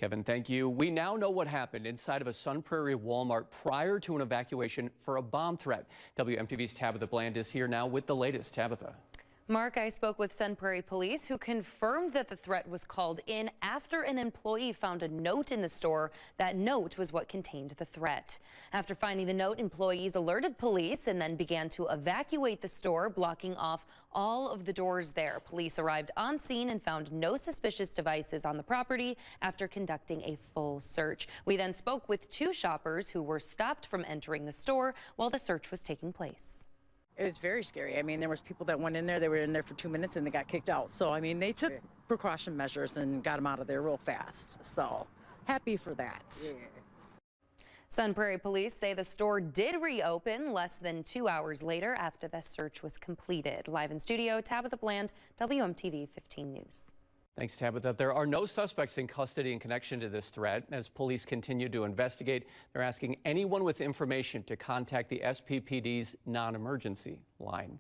Kevin, thank you. We now know what happened inside of a Sun Prairie Walmart prior to an evacuation for a bomb threat. WMTV's Tabitha Bland is here now with the latest. Tabitha. Mark, I spoke with Sun Prairie police who confirmed that the threat was called in after an employee found a note in the store. That note was what contained the threat. After finding the note, employees alerted police and then began to evacuate the store, blocking off all of the doors there. Police arrived on scene and found no suspicious devices on the property after conducting a full search. We then spoke with two shoppers who were stopped from entering the store while the search was taking place. It was very scary. I mean, there was people that went in there, they were in there for 2 minutes and they got kicked out. So, I mean, they took precaution measures and got them out of there real fast. So, happy for that. Yeah. Sun Prairie police say the store did reopen less than 2 hours later after the search was completed. Live in studio, Tabitha Bland, WMTV 15 News. Thanks, Tabitha. There are no suspects in custody in connection to this threat. As police continue to investigate, they're asking anyone with information to contact the SPPD's non-emergency line.